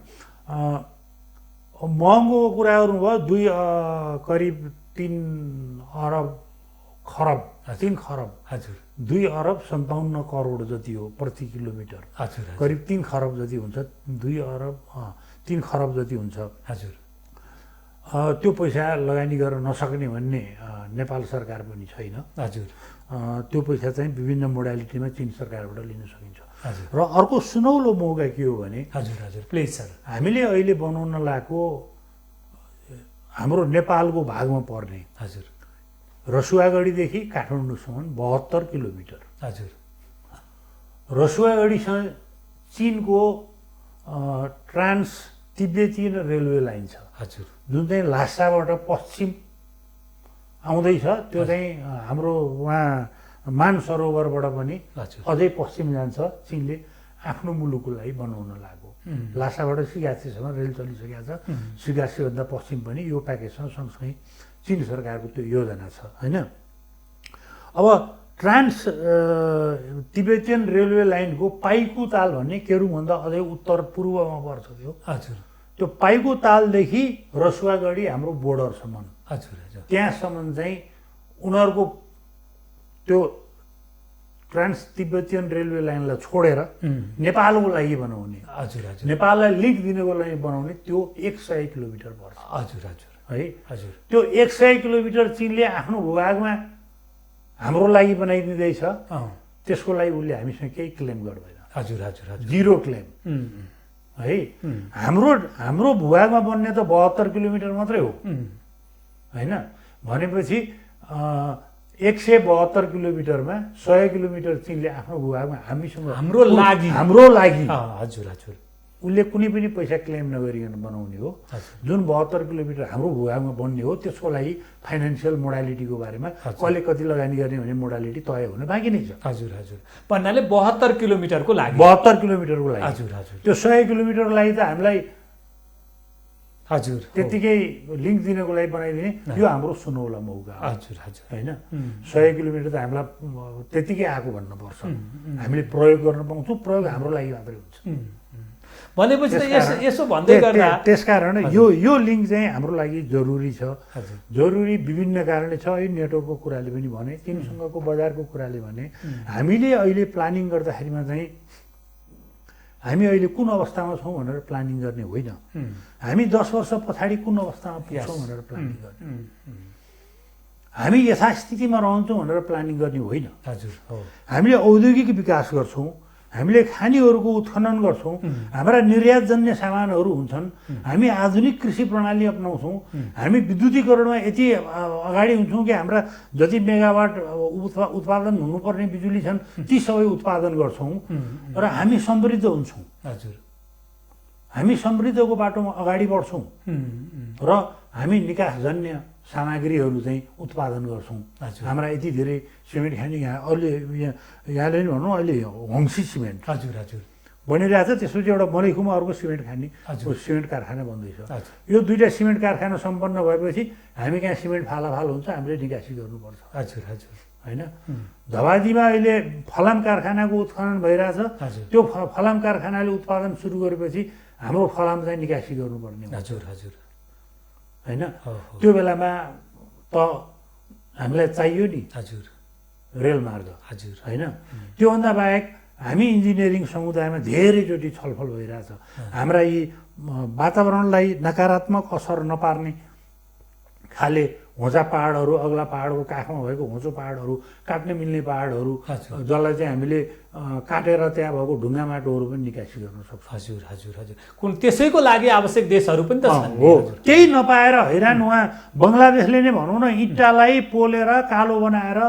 महँगोको कुरा गर्नुभयो करिब 3 खरब हजुर 2 अरब 57 करोड जति हो प्रति किलोमिटर हजुर करिब 3 खरब जति हुन्छ 2 अरब 3 खरब जति हुन्छ हजुर त्यो पैसा लगानी गर्न नसक्ने भन्ने नेपाल सरकार पनि छैन हजुर त्यो पैसा चाहिँ विभिन्न मोडालिटीमा चीन सरकारबाट लिन सकिन्छ हजुर र अर्को सुनौलो मौका के हो भने हजुर हजुर प्लिज सर हामीले अहिले बनाउन लागेको हाम्रो नेपालको भागमा पर्ने हजुर रसुवागढीदेखि काठमाडौँसम्म 72 किलोमिटर हजुर रसुवागढीसँग चिनको ट्रान्स तिब्बतीयन रेलवे लाइन छ हजुर जुन चाहिँ लासाबाट पश्चिम आउँदैछ त्यो चाहिँ हाम्रो उहाँ मानसरोवरबाट पनि अझै पश्चिम जान्छ चिनले आफ्नो मुलुकको लागि बनाउन लाग्यो लासाबाट सिगासेसम्म रेल चलिसकेको छ सिगासेभन्दा पश्चिम पनि यो प्याकेजसँग सँगसँगै चीन सरकारको त्यो योजना छ होइन अब ट्रान्स तिब्बतीयन रेलवे लाइनको पाइकु ताल भन्ने केरुङभन्दा अझै उत्तर पूर्वमा पर्छ त्यो हजुर त्यो पाइकु तालदेखि रसुवागढी हाम्रो बोर्डरसम्म हजुर हजुर त्यहाँसम्म चाहिँ उनीहरूको त्यो ट्रान्स तिब्बतीयन रेलवे लाइनलाई छोडेर नेपालको लागि बनाउने हजुर हजुर नेपाललाई लिङ्क दिनको लागि बनाउने त्यो 100 किलोमिटर पर्छ हजुर हजुर है हजुर त्यो 100 किलोमिटर चिनले आफ्नो भूभागमा हाम्रो लागि बनाइदिँदैछ त्यसको लागि उसले हामीसँग केही क्लेम गर्दैन हजुर हजुर हजुर जिरो क्लेम है हाम्रो भूभागमा बन्ने त 72 किलोमिटर मात्रै हो होइन भनेपछि 172 किलोमिटरमा 100 किलोमिटर चिनले आफ्नो भूभागमा हामीसँग हाम्रो लागि हजुर हजुर उसले कुनै पनि पैसा क्लेम नगरिकन बनाउने हो जुन 72 किलोमिटर हाम्रो भूभागमा बन्ने हो त्यसको लागि फाइनेन्सियल मोडालिटीको बारेमा कहिले कति लगानी गर्ने भन्ने मोडालिटी तय हुन बाँकी नै छ हजुर हजुर भन्नाले 72 किलोमिटरको लागि 72 किलोमिटरको लागि हजुर हजुर त्यो 100 किलोमिटरको लागि त हामीलाई हजुर त्यतिकै लिङ्क दिनको लागि बनाइदिने यो हाम्रो सुनौला मौका हजुर हजुर होइन 100 किलोमिटर त हामीलाई त्यतिकै आएको भन्नुपर्छ हामीले प्रयोग गर्न पाउँछौँ प्रयोग हाम्रो लागि मात्रै हुन्छ भनेपछि त यसो भन्दै गर्दा त्यसकारण यो लिङ्क चाहिँ हाम्रो लागि जरुरी छ जरुरी विभिन्न कारणले छ है नेटवर्कको कुराले पनि भने तिनीसँगको बजारको कुराले भने हामीले अहिले प्लानिङ गर्दाखेरिमा चाहिँ हामी अहिले कुन अवस्थामा छौँ भनेर प्लानिङ गर्ने होइन हामी 10 वर्ष पछाडि कुन अवस्थामा पुग्छौँ भनेर प्लानिङ गर्ने हामी यथास्थितिमा रहन्छौँ भनेर प्लानिङ गर्ने होइन हजुर हामीले औद्योगिक विकास गर्छौँ हामीले खानीहरूको उत्खनन गर्छौँ हाम्रा निर्यातजन्य सामानहरू हुन्छन् हामी आधुनिक कृषि प्रणाली अपनाउँछौँ हामी विद्युतीकरणमा यति अगाडि हुन्छौँ कि हाम्रा जति मेगावाट उत्पादन हुनुपर्ने बिजुली छन् ती सबै उत्पादन गर्छौँ र हामी समृद्ध हुन्छौँ हजुर हामी समृद्धको बाटोमा अगाडि बढ्छौँ र हामी निकासजन्य सामग्रीहरू चाहिँ उत्पादन गर्छौँ हाम्रा यति धेरै सिमेन्ट खानी यहाँले नि भनौँ अहिले होङ्सी सिमेन्ट हजुर हजुर बनिरहेछ त्यसपछि एउटा मलैखुमा अर्को सिमेन्ट खानी सिमेन्ट कारखाना बन्दैछ यो दुईवटा सिमेन्ट कारखाना सम्पन्न भएपछि हामी कहाँ सिमेन्ट फालाफाल हुन्छ हामीले निकासी गर्नुपर्छ हजुर हजुर होइन धवादीमा अहिले फलाम कारखानाको उत्खनन भइरहेछ त्यो फलाम कारखानाले उत्पादन सुरु गरेपछि हाम्रो फलाम चाहिँ निकासी गर्नुपर्ने हजुर हजुर होइन त्यो बेलामा त हामीलाई चाहियो नि हजुर रेलमार्ग हजुर होइन त्योभन्दा बाहेक हामी इन्जिनियरिङ समुदायमा धेरैचोटि छलफल भइरहेछ हाम्रा यी वातावरणलाई नकारात्मक असर नपार्ने खाले होचा पहाडहरू अग्ला पहाडको काखमा भएको होचो पहाडहरू काट्न मिल्ने पहाडहरू जसलाई चाहिँ हामीले काटेर त्यहाँ भएको ढुङ्गा माटोहरू पनि निकासी गर्न सक्छौँ हजुर हजुर हजुर कुन त्यसैको लागि आवश्यक देशहरू पनि त छन् हो केही नपाएर हैरान उहाँ बङ्गलादेशले नै भनौँ न इँटालाई पोलेर कालो बनाएर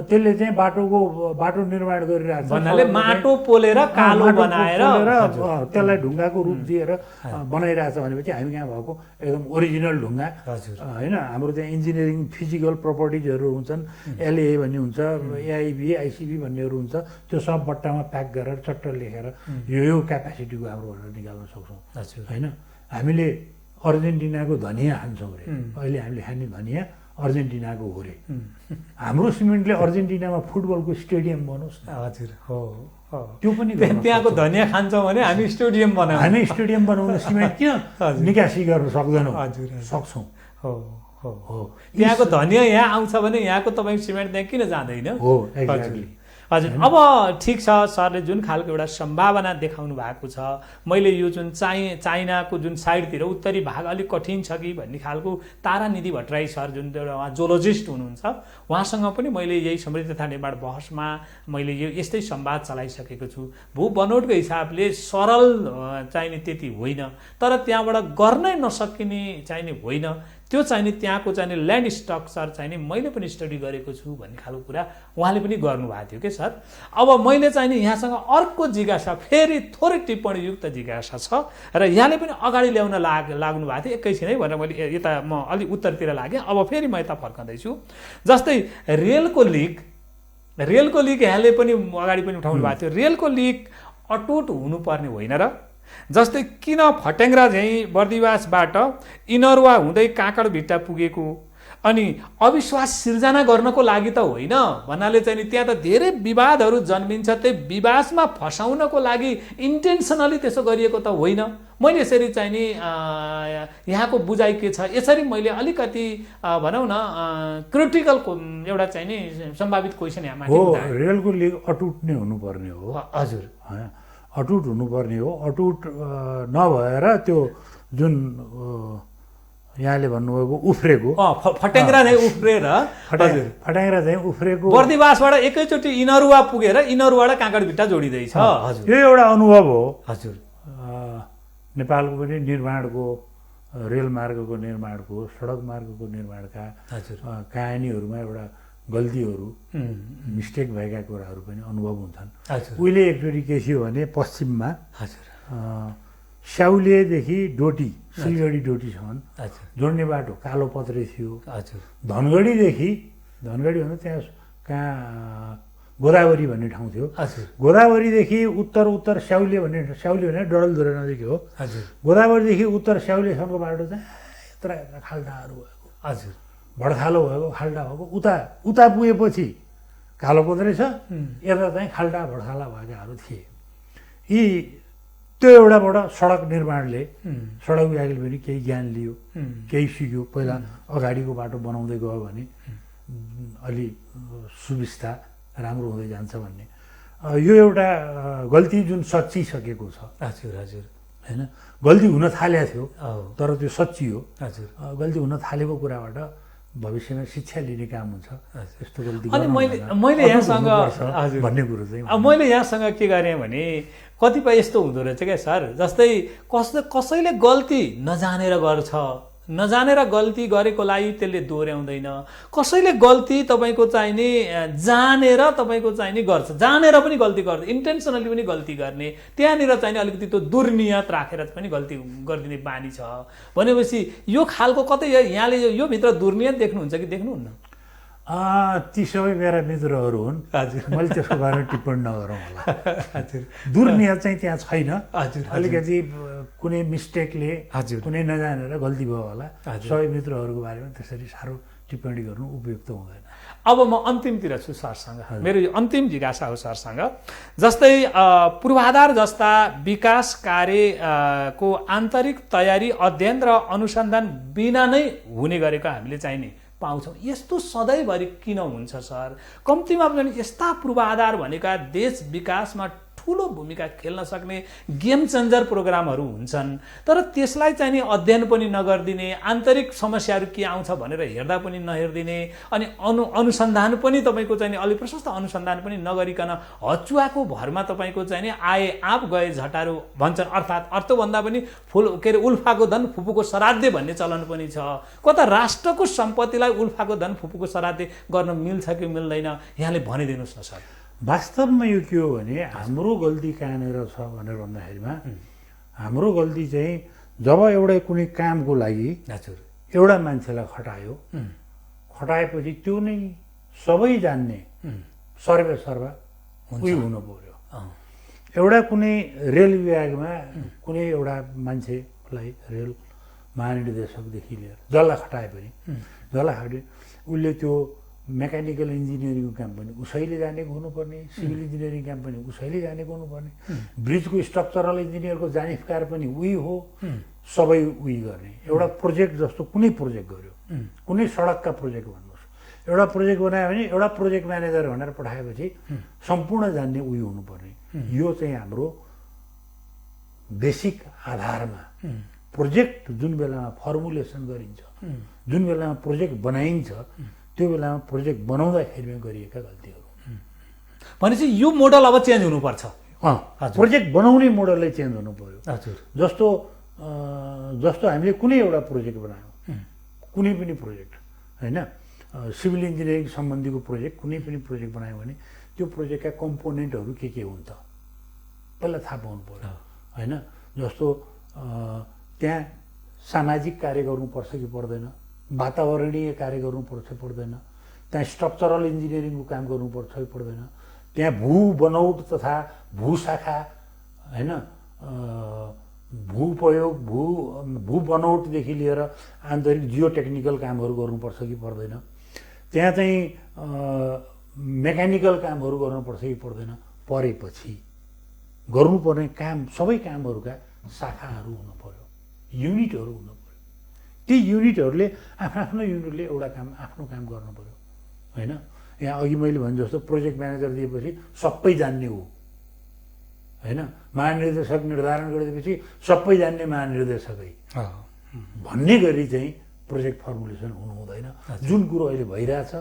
त्यसले चाहिँ बाटो निर्माण गरिरहेको छ भन्नाले माटो पोलेर कालो बनाएर त्यसलाई ढुङ्गाको रूप दिएर बनाइरहेछ भनेपछि हामी कहाँ भएको एकदम ओरिजिनल ढुङ्गा होइन हाम्रो त्यहाँ इन्जिनियरिङ फिजिकल प्रपर्टिजहरू हुन्छन् एलए भन्ने हुन्छ एआइबी आइसिबी भन्नेहरू हुन्छ त्यो सब बट्टामा प्याक गरेर चट्ट लेखेर यो क्यापेसिटीको हाम्रो भनेर निकाल्न सक्छौँ होइन हामीले अर्जेन्टिनाको धनिया खान्छौँ रे, अहिले हामीले खाने धनिया अर्जेन्टिनाको हो रे। हाम्रो सिमेन्टले अर्जेन्टिनामा फुटबलको स्टेडियम बनोस् न। हजुर, हो त्यो पनि त्यहाँको धनिया खान्छौँ भने हामी स्टेडियम बनाउँछौँ। हामी स्टेडियम बनाउन सिमेन्ट किन निकासी गर्न सक्दैनौँ? हजुर, सक्छौँ। हो हो हो त्यहाँको धनिया यहाँ आउँछ भने यहाँको तपाईँको सिमेन्ट त्यहाँ किन जाँदैन? हो, एक्ज्याक्टली। हजुर, अब ठिक छ, सरले जुन खालको एउटा सम्भावना देखाउनु भएको छ, मैले यो जुन चाइनाको जुन साइडतिर उत्तरी भाग अलिक कठिन छ कि भन्ने खालको तारानिधि भट्टराई सर जुन एउटा उहाँ जोलोजिस्ट हुनुहुन्छ, उहाँसँग पनि मैले यही समृद्धि तथा निर्माण बहसमा मैले यो यस्तै संवाद चलाइसकेको छु। भू बनोटको हिसाबले सरल चाहिने त्यति होइन, तर त्यहाँबाट गर्नै नसकिने चाहिने होइन, त्यो चाहिने त्यहाँको चाहिने ल्यान्ड स्ट्रक्चर चाहिने मैले पनि स्टडी गरेको छु भन्ने खालको कुरा उहाँले पनि गर्नुभएको थियो कि सर। अब मैले चाहिने यहाँसँग अर्को जिज्ञासा, फेरि थोरै टिप्पणीयुक्त जिज्ञासा छ र यहाँले पनि अगाडि ल्याउन लाग्नु भएको थियो एकैछिन है भनेर मैले यता म अलिक उत्तरतिर लागेँ। अब फेरि म यता फर्कँदैछु। जस्तै रेलको लिक यहाँले पनि अगाडि पनि उठाउनु भएको थियो। रेलको लिक अटुट हुनुपर्ने होइन र? जस्तै किन फटेङ्ग्रा झैँ बर्दिवासबाट इनरुवा हुँदै काँकडभिट्टा पुगेको अनि अविश्वास सिर्जना गर्नको लागि त होइन भन्नाले चाहिँ नि त्यहाँ त धेरै विवादहरू जन्मिन्छ, त्यही विवादमा फसाउनको लागि इन्टेन्सनली त्यसो गरिएको त होइन। मैले यसरी चाहिँ नि यहाँको बुझाइ के छ, यसरी मैले अलिकति भनौँ न क्रिटिकल एउटा चाहिँ नि सम्भावित क्वेसन यहाँ माथि हो। रेलको लिक अटुट नै हुनुपर्ने हो। हजुर, अटुट हुनुपर्ने हो। अटुट नभएर त्यो जुन यहाँले भन्नुभएको उफ्रेको फटेङ्ग्रा नै उफ्रेर फटेङ्ग्रा चाहिँ उफ्रेको बर्दिवासबाट एकैचोटि इनरुवा पुगेर इनरुवाबाट काँकडभिट्टा जोडिँदैछ। हजुर, यो एउटा अनुभव हो। हजुर, नेपालको पनि निर्माणको, रेल मार्गको निर्माणको, सडक मार्गको निर्माणका कहानीहरूमा एउटा गल्तीहरू, मिस्टेक भएका कुराहरू पनि अनुभव हुन्छन्। उहिले एकचोटि के थियो भने पश्चिममा स्याउलेदेखि डोटी, सिलगढी डोटीसम्म जोड्ने बाटो कालो पत्रे थियो। धनगढीदेखि, धनगढी भन्दा त्यहाँ कहाँ गोदावरी भन्ने ठाउँ थियो, गोदावरीदेखि उत्तर स्याउले भने डडलधुरा नजिक हो। गोदावरीदेखि उत्तर स्याउलेसम्मको बाटो चाहिँ यत्र खाल्डाहरू भएको, भडखालो भएको, खाल्डा भएको। उता पुगेपछि कालो पत्रे छ, यता चाहिँ खाल्डा भडखाला भएकाहरू थिए। यी त्यो एउटाबाट सडक निर्माणले, सडक विभागले पनि केही ज्ञान लियो, केही सिक्यो। पहिला अगाडिको बाटो बनाउँदै गयो भने अलि सुविस्ता राम्रो हुँदै जान्छ भन्ने यो एउटा गल्ती जुन सच्चिसकेको छ। होइन, गल्ती हुन थालेको थियो तर त्यो सच्चियो। गल्ती हुन थालेको कुराबाट भविष्यमा शिक्षा लिने काम हुन्छ। यस्तो गल्ती अनि मैले यहाँसँग भन्ने कुरो चाहिँ मैले यहाँसँग के गरेँ भने कतिपय यस्तो हुँदो रहेछ क्या सर, जस्तै कसैले गल्ती नजानेर गर्छ, नजानेर गल्ती गरेको लागि त्यसले दोहोऱ्याउँदैन। कसैले गल्ती तपाईँको चाहिने जानेर तपाईँको चाहिने गर्छ, जानेर पनि गल्ती गर्छ, इन्टेन्सनली पनि गल्ती गर्ने, त्यहाँनिर चाहिने अलिकति त्यो दुर्नियत राखेर पनि गल्ती गरिदिने बानी छ भनेपछि यो खालको कतै यहाँले यो भित्र दुर्नियत देख्नुहुन्छ कि देख्नुहुन्न? ती सबै मेरा मित्रहरू हुन्। मैले त्यसको बारेमा टिप्पणी नगरौँ होला। दुर्नियत चाहिँ त्यहाँ छैन। अलिकति कुनै मिस्टेकले, कुनै नजानेर गल्ती भयो होला। सबै मित्रहरूको बारेमा त्यसरी साह्रो टिप्पणी गर्नु उपयुक्त हुँदैन। अब म अन्तिमतिर छु सरसँग, मेरो यो अन्तिम जिज्ञासा हो सरसँग। जस्तै पूर्वाधार जस्ता विकास कार्यको आन्तरिक तयारी, अध्ययन र अनुसन्धान बिना नै हुने गरेको हामीले चाहिने पाउँछौँ। यस्तो सधैँभरि किन हुन्छ सर? कम्तीमा पनि यस्ता पूर्वाधार भनेका देश विकासमा ठुलो भूमिका खेल्न सक्ने गेम चेन्जर प्रोग्रामहरू हुन्छन्, तर त्यसलाई चाहिँ नि अध्ययन पनि नगरिदिने, आन्तरिक समस्याहरू के आउँछ भनेर हेर्दा पनि नहेरिदिने, अनि अनुसन्धान पनि तपाईँको चाहिँ नि अलि प्रशस्त अनुसन्धान पनि नगरिकन हचुवाको भरमा तपाईँको चाहिँ नि आए आप गए झटारो भन्छन्। अर्थात् अर्थभन्दा पनि उल्फाको धन फुपूको श्राद्धे भन्ने चलन पनि छ। कता राष्ट्रको सम्पत्तिलाई उल्फाको धन फुपूको श्राद्धे गर्न मिल्छ कि मिल्दैन, यहाँले भनिदिनुहोस् न सर। वास्तवमा यो के हो भने हाम्रो गल्ती कहाँनिर छ भनेर भन्दाखेरिमा हाम्रो गल्ती चाहिँ जब एउटा कुनै कामको लागि एउटा मान्छेलाई खटाएपछि त्यो नै सबै जान्ने सर्वेसर्वा उही हुनु पर्यो। एउटा कुनै रेल विभागमा कुनै एउटा मान्छेलाई रेल महानिर्देशकदेखि लिएर जसलाई खटाए पनि उसले त्यो मेकानिकल इन्जिनियरिङको काम पनि उसैले जानेको हुनुपर्ने, सिभिल इन्जिनियरिङ काम पनि उसैले जानेको हुनुपर्ने, ब्रिजको स्ट्रक्चरल इन्जिनियरको जानिफकार पनि उही हो, सबै उही गर्ने। एउटा प्रोजेक्ट जस्तो कुनै प्रोजेक्ट गर्यो, कुनै सडकका प्रोजेक्ट भन्नुहोस्, एउटा प्रोजेक्ट बनायो भने एउटा प्रोजेक्ट म्यानेजर भनेर पठाएपछि सम्पूर्ण जान्ने उही हुनुपर्ने। यो चाहिँ हाम्रो बेसिक आधारमा प्रोजेक्ट जुन बेलामा फर्मुलेसन गरिन्छ, जुन बेलामा प्रोजेक्ट बनाइन्छ, त्यो बेलामा प्रोजेक्ट बनाउँदाखेरिमा गरिएका गल्तीहरू भनेपछि यो मोडल अब चेन्ज हुनुपर्छ। प्रोजेक्ट बनाउने मोडलै चेन्ज हुनु पर्यो। हजुर, जस्तो हामीले कुनै एउटा प्रोजेक्ट बनायौँ, कुनै पनि प्रोजेक्ट होइन, सिभिल इन्जिनियरिङ सम्बन्धीको प्रोजेक्ट कुनै पनि प्रोजेक्ट बनायौँ भने त्यो प्रोजेक्टका कम्पोनेन्टहरू के हुन् त पहिला थाहा पाउनु पर्यो होइन। जस्तो त्यहाँ सामाजिक कार्य गर्नुपर्छ कि पर्दैन, वातावरणीय कार्य गर्नुपर्छ पर्दैन, त्यहाँ स्ट्रक्चरल इन्जिनियरिङको काम गर्नुपर्छ कि पर्दैन, त्यहाँ भू बनौट तथा भूशाखा होइन, भूप्रयोग भू बनौटदेखि लिएर आन्तरिक जियो टेक्निकल कामहरू गर्नुपर्छ कि पर्दैन, त्यहाँ चाहिँ मेकानिकल कामहरू गर्नुपर्छ कि पर्दैन, परेपछि गर्नुपर्ने काम सबै कामहरूका शाखाहरू हुनु पर्यो, युनिटहरू हुनु पर्यो। ती युनिटहरूले आफ्नो युनिटले एउटा काम आफ्नो काम गर्नु पर्यो होइन। यहाँ अघि मैले भने जस्तो प्रोजेक्ट म्यानेजर दिएपछि सबै जान्ने हो होइन, महानिर्देशक निर्धारण गरिदिएपछि सबै जान्ने महानिर्देशकै भन्ने गरी चाहिँ प्रोजेक्ट फर्मुलेसन हुनु हुँदैन। जुन कुरो अहिले भइरहेछ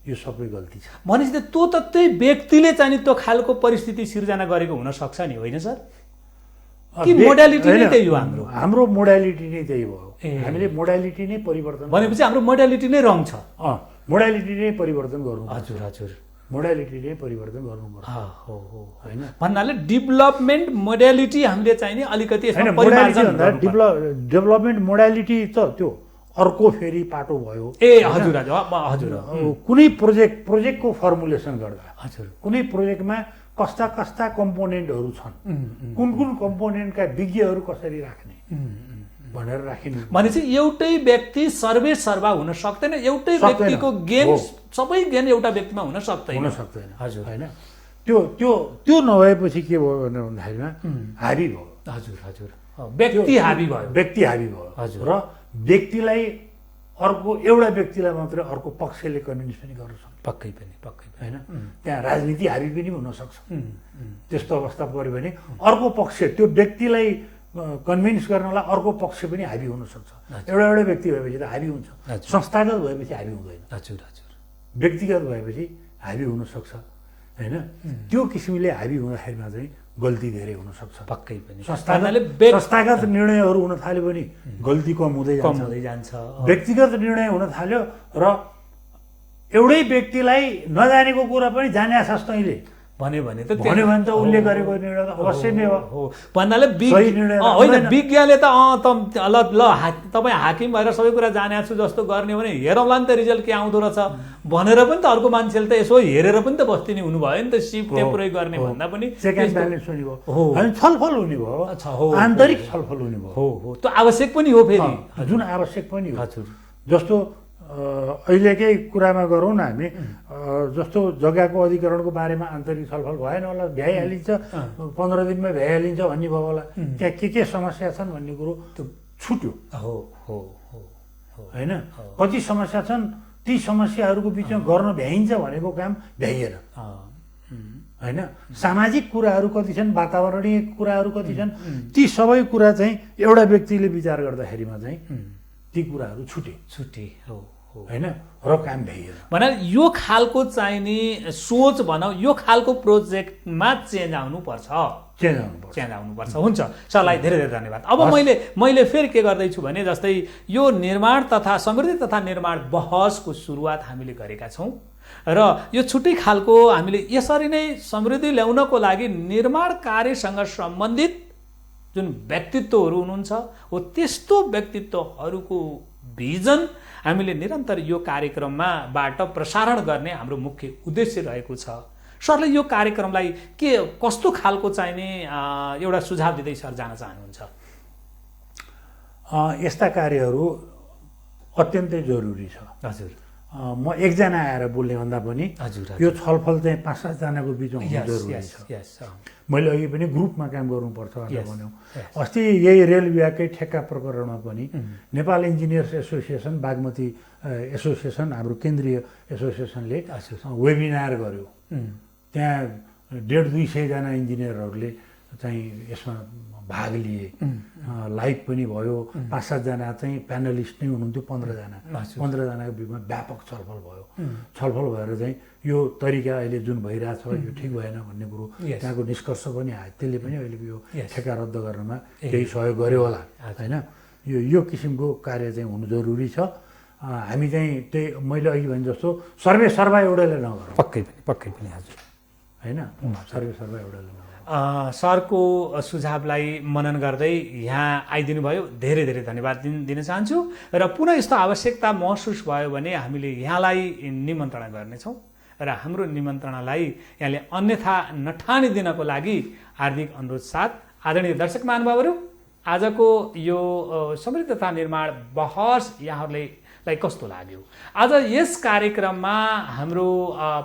यो सबै गल्ती छ। भनेपछि त्यो त त्यही व्यक्तिले चाहिँ त्यो खालको परिस्थिति सिर्जना गरेको हुनसक्छ नि, होइन सर? कि मोडालिटी नै त्यही हो? हाम्रो मोडालिटी नै त्यही भयो। हामीले मोडालिटी नै परिवर्तन भनेपछि हाम्रो मोडालिटी नै रङ छ। मोडालिटी नै परिवर्तन गर्नु। हजुर हजुर, मोडालिटी नै परिवर्तन गर्नुपर्छ होइन। भन्नाले डेभलपमेन्ट मोडालिटी हामीले चाहिने अलिकति डेभलपमेन्ट मोडालिटी त त्यो अर्को फेरि पाटो भयो। हजुर हजुर, कुनै प्रोजेक्टको फर्मुलेसन गर्दा हजुर कुनै प्रोजेक्टमा कस्ता कम्पोनेन्टहरू छन्, कुन कम्पोनेन्टका विज्ञहरू कसरी राख्ने भनेर राखिनु। भनेपछि एउटै व्यक्ति सर्वा हुन सक्दैन, एउटै व्यक्तिको गेन सबै गेन एउटा व्यक्तिमा हुन सक्दैन। हजुर होइन, त्यो नभएपछि के भयो भनेर भन्दाखेरिमा हाबी भयो। हजुर हजुर, व्यक्ति हाबी भयो हजुर। र व्यक्तिलाई एउटा व्यक्तिलाई मात्रै अर्को पक्षले कन्भिन्स पनि गर्न सक्छ। पक्कै पनि होइन, त्यहाँ राजनीति हाबी पनि हुनसक्छ। त्यस्तो अवस्था पऱ्यो भने अर्को पक्ष त्यो व्यक्तिलाई कन्भिन्स गर्नलाई अर्को पक्ष पनि हाबी हुनसक्छ। एउटा व्यक्ति भएपछि त हाबी हुन्छ, संस्थागत भएपछि हाबी हुँदैन। हजुर हजुर, व्यक्तिगत भएपछि हाबी हुनसक्छ होइन। त्यो किसिमले हाबी हुँदाखेरिमा चाहिँ गल्ती धेरै हुनसक्छ। पक्कै पनि संस्थागत निर्णयहरू हुन थाल्यो भने गल्ती कम हुँदै जान्छ। व्यक्तिगत निर्णय हुन थाल्यो र एउटै व्यक्तिलाई नजानेको कुरा पनि जाने आशास तैँले भन्यो भने त उसले गरेको निर्णय त अवश्य नै हो। भन्नाले होइन, विज्ञले त ल तपाईँ हाकिम भएर सबै कुरा जाने छु जस्तो गर्ने भने हेरौँला नि त रिजल्ट के आउँदो रहेछ भनेर पनि त अर्को मान्छेले त यसो हेरेर पनि त बस्ती नै हुनुभयो नि त। सिप प्रयोग गर्ने भन्दा पनि चेक एन्ड ब्यालेन्स हुने भयो, छलफल हुने भयो, आन्तरिक छलफल हुने भयो। हो, त्यो आवश्यक पनि हो फेरि, जुन आवश्यक पनि हो। जस्तो अहिलेकै कुरामा गरौँ न हामी, जस्तो जग्गाको अधिकरणको बारेमा आन्तरिक छलफल भएन होला, भ्याइहालिन्छ 15 दिनमा भ्याइहालिन्छ भन्ने भयो होला। त्यहाँ के समस्या छन् भन्ने कुरो छुट्यो होइन। कति समस्या छन्, ती समस्याहरूको बिचमा गर्न भ्याइन्छ भनेको काम भ्याइएन होइन। सामाजिक कुराहरू कति छन्, वातावरणीय कुराहरू कति छन्, ती सबै कुरा चाहिँ एउटा व्यक्तिले विचार गर्दाखेरिमा चाहिँ ती कुराहरू छुटे होइन र काम भइएन। भने यो खालको चाहिने सोच भनौँ, यो खालको प्रोजेक्टमा चेन्ज आउनुपर्छ। हुन्छ सरलाई धेरै धेरै धन्यवाद। अब मैले फेरि के गर्दैछु भने जस्तै यो निर्माण तथा समृद्धि तथा निर्माण बहसको सुरुवात हामीले गरेका छौँ र यो छुट्टै खालको हामीले यसरी नै समृद्धि ल्याउनको लागि निर्माण कार्यसँग सम्बन्धित जुन व्यक्तित्वहरू हुनुहुन्छ हो त्यस्तो व्यक्तित्वहरूको भिजन हामीले निरन्तर यो कार्यक्रमबाट प्रसारण गर्ने हाम्रो मुख्य उद्देश्य रहेको छ। सरले यो कार्यक्रमलाई कस्तो खालको चाहिने एउटा सुझाव दिँदै सर जान चाहनुहुन्छ? यस्ता कार्यहरू अत्यन्तै जरुरी छ। हजुर म एकजना आएर बोल्ने भन्दा पनि हजुर यो छलफल चाहिँ 5-7 जनाको बिचमा हुनु जरुरी छ। मैले अघि पनि ग्रुपमा काम गर्नुपर्छ भनेर भन्यौँ। अस्ति यही रेल विभागकै ठेक्का प्रकरणमा पनि Nepal engineers association, Bagmati association, हाम्रो केन्द्रीय एसोसिएसनले वेबिनार गर्यो। त्यहाँ 150-200 जना इन्जिनियरहरूले चाहिँ यसमा भाग लिए। लाइभ पनि भयो। 5-7 जना चाहिँ प्यानलिस्ट नै हुनुहुन्थ्यो। 15 जनाको बिचमा व्यापक छलफल भयो। छलफल भएर चाहिँ यो तरिका अहिले जुन भइरहेछ यो ठिक भएन भन्ने कुरो त्यहाँको निष्कर्ष पनि आयो। त्यसले पनि अहिले यो ठेक्का रद्द गर्नमा केही सहयोग गर्यो होला होइन। यो किसिमको कार्य चाहिँ हुनु जरुरी छ। हामी चाहिँ त्यही मैले अघि भने जस्तो सर्वे सर्वा एउटाले नगरौँ। पक्कै पनि हजुर होइन, सर्वे सर्वा एउटाले नगरौँ। सरको सुझावलाई मनन गर्दै यहाँ आइदिनु भयो, धेरै धेरै धन्यवाद दिन चाहन्छु। र पुनः यस्तो आवश्यकता महसुस भयो भने हामीले यहाँलाई निमन्त्रणा गर्नेछौँ र हाम्रो निमन्त्रणालाई यहाँले अन्यथा नठानिदिनको लागि हार्दिक अनुरोध साथ आदरणीय दर्शक महानुभावहरू, आजको यो समृद्धता निर्माण बहस यहाँहरूलाई कस्तो लाग्यो? आज यस कार्यक्रममा हाम्रो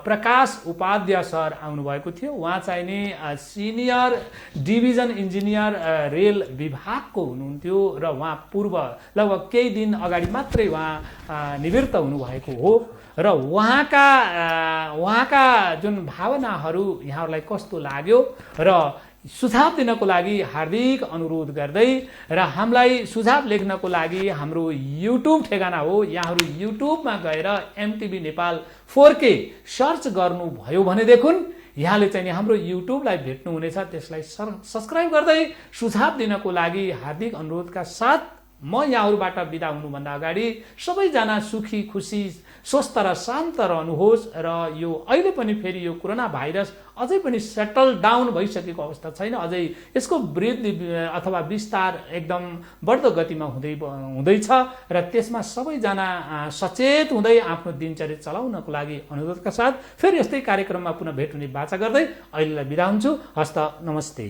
प्रकाश उपाध्याय सर आउनुभएको थियो। उहाँ चाहिँ नि सिनियर डिभिजन इन्जिनियर रेल विभागको हुनुहुन्थ्यो र उहाँ पूर्व लगभग केही दिन अगाडि मात्रै उहाँ निवृत्त हुनुभएको हो र उहाँका जुन भावनाहरू यहाँहरूलाई कस्तो लाग्यो र सुझाव दिनको लागि हार्दिक अनुरोध गर्दै र हामीलाई सुझाव लेख्नको लागि हाम्रो युट्युब ठेगाना हो। यहाँहरू युट्युबमा गएर एमटिभी नेपाल 4K सर्च गर्नुभयो भनेदेखि यहाँले चाहिँ हाम्रो युट्युबलाई भेट्नुहुनेछ। त्यसलाई सब्सक्राइब गर्दै सुझाव दिनको लागि हार्दिक अनुरोधका साथ म यहाँहरूबाट बिदा हुनुभन्दा अगाडि सबैजना सुखी खुसी स्वस्थ र शान्त रहनुहोस् र यो अहिले पनि फेरि यो कोरोना भाइरस अझै पनि सेटल डाउन भइसकेको अवस्था छैन। अझै यसको वृद्धि अथवा विस्तार एकदम बढ्दो गतिमा हुँदैछ र त्यसमा सबैजना सचेत हुँदै आफ्नो दिनचर्या चलाउनको लागि अनुरोधका साथ फेरि यस्तै कार्यक्रममा पुनः भेट हुने बाचा गर्दै अहिलेलाई बिदा हुन्छु। हस्त नमस्ते।